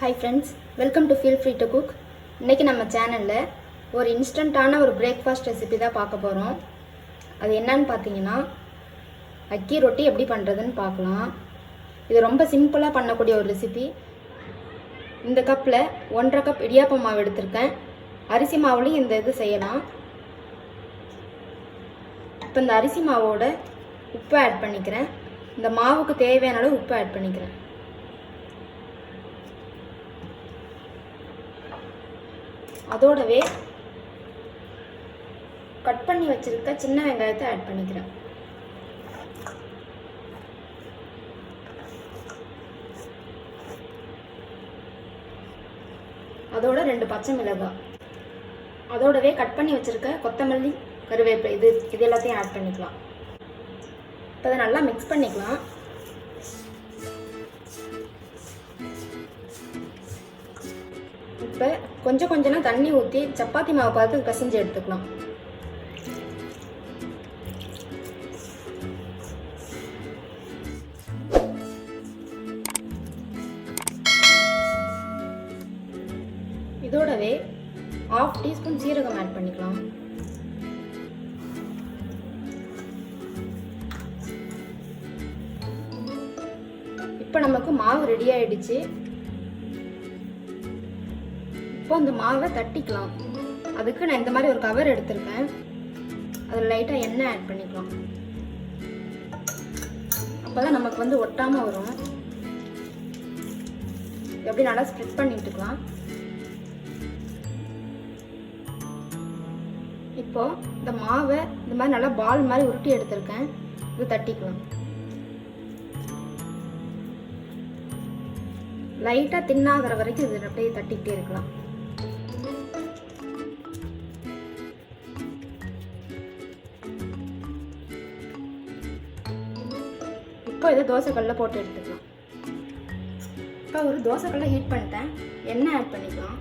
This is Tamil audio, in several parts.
Hi friends, welcome to Feel Free to Cook. இன்னைக்கு நம்ம சேனல்ல ஒரு இன்ஸ்டன்ட்டான ஒரு பிரேக்ஃபாஸ்ட் ரெசிபி தான் பார்க்க போறோம். அது என்னன்னு பாத்தீங்கன்னா அக்கி ரொட்டி எப்படி பண்றதுன்னு பார்க்கலாம். இது ரொம்ப சிம்பிளா பண்ணக்கூடிய ஒரு ரெசிபி. இந்த கப்ல 1.5 கப் இடியாப்ப மாவு எடுத்துர்க்கேன். அரிசி மாவுலயும் இந்த இது செய்யலாம். இப்போ இந்த அரிசி மாவோட உப்பு ஆட் பண்ணிக்கிறேன். இந்த மாவுக்கு தேவையான அளவு உப்பு ஆட் பண்ணிக்கிறேன். அதோடவே கட் பண்ணி வச்சிருக்க சின்ன வெங்காயத்தை ஆட் பண்ணிக்கிறேன். அதோட 2 பச்சை மிளகாய், அதோடவே கட் பண்ணி வச்சிருக்க கொத்தமல்லி, கருவேப்பிலை இது எல்லாத்தையும் ஆட் பண்ணிக்கலாம். இப்போ அதை நல்லா மிக்ஸ் பண்ணிக்கலாம். இப்போ கொஞ்சம் கொஞ்சமாக தண்ணி ஊற்றி சப்பாத்தி மாவு பார்த்து பிசைஞ்சு எடுத்துக்கலாம். இதோடவே 1/2 டீஸ்பூன் சீரகம் ஆட் பண்ணிக்கலாம். இப்போ நமக்கு மாவு ரெடி ஆயிடுச்சு. இப்போ இந்த மாவை தட்டிக்கலாம். அதுக்கு நான் இந்த மாதிரி ஒரு கவர் எடுத்திருக்கேன். அதில் லைட்டாக எண்ணெய் ஆட் பண்ணிக்கலாம். அப்போதான் நமக்கு வந்து ஒட்டாமல் வரும். எப்படி நல்லா ஸ்ப்ரெட் பண்ணிட்டுக்கலாம். இப்போ இந்த மாவை இந்த மாதிரி நல்லா பால் மாதிரி உருட்டி எடுத்திருக்கேன். இது தட்டிக்கலாம். லைட்டாக தின்னாகிற வரைக்கும் இது அப்படியே தட்டிக்கிட்டே இருக்கலாம். இப்போ இதை தோசைக்கல்ல போட்டு எடுத்துக்கலாம். இப்போ ஒரு தோசைக்கல்ல ஹீட் பண்ணிட்டேன். எண்ணெய் ஆட் பண்ணிக்கலாம்.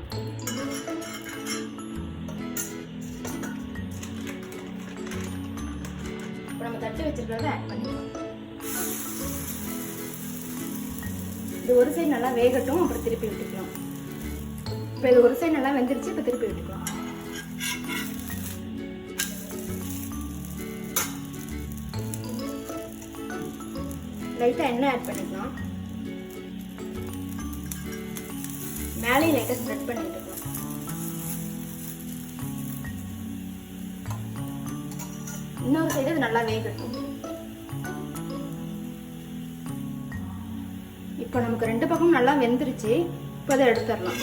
இப்போ நம்ம தட்டி வச்சிருக்கிறத ஆட் பண்ணிக்கலாம். இது ஒரு சைடு நல்லா வேகட்டும், அப்புறம் திருப்பி விட்டுக்கலாம். இப்போ இது ஒரு சைடு நல்லா வெந்துருச்சு. இப்போ திருப்பி விட்டுக்கலாம். லைட்டாக எண்ணெய் ஆட் பண்ணிக்கலாம். மேலே லைட்டாக ஸ்ப்ரெட் பண்ணிட்டுக்கலாம். இன்னொரு சைடு அது நல்லா வேகட்டும். இப்போ நமக்கு 2 பக்கமும் நல்லா வெந்துருச்சு. இப்போ அதை எடுத்துடலாம்.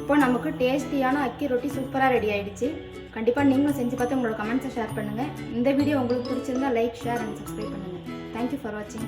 இப்போ நமக்கு டேஸ்டியான அக்கி ரொட்டி சூப்பராக ரெடி ஆயிடுச்சு. கண்டிப்பாக நீங்களும் செஞ்சு பார்த்து உங்களோட கமெண்ட்ஸை ஷேர் பண்ணுங்கள். இந்த வீடியோ உங்களுக்கு பிடிச்சிருந்தா லைக், ஷேர் அண்ட் சப்ஸ்கிரைப் பண்ணுங்கள். Thank you for watching.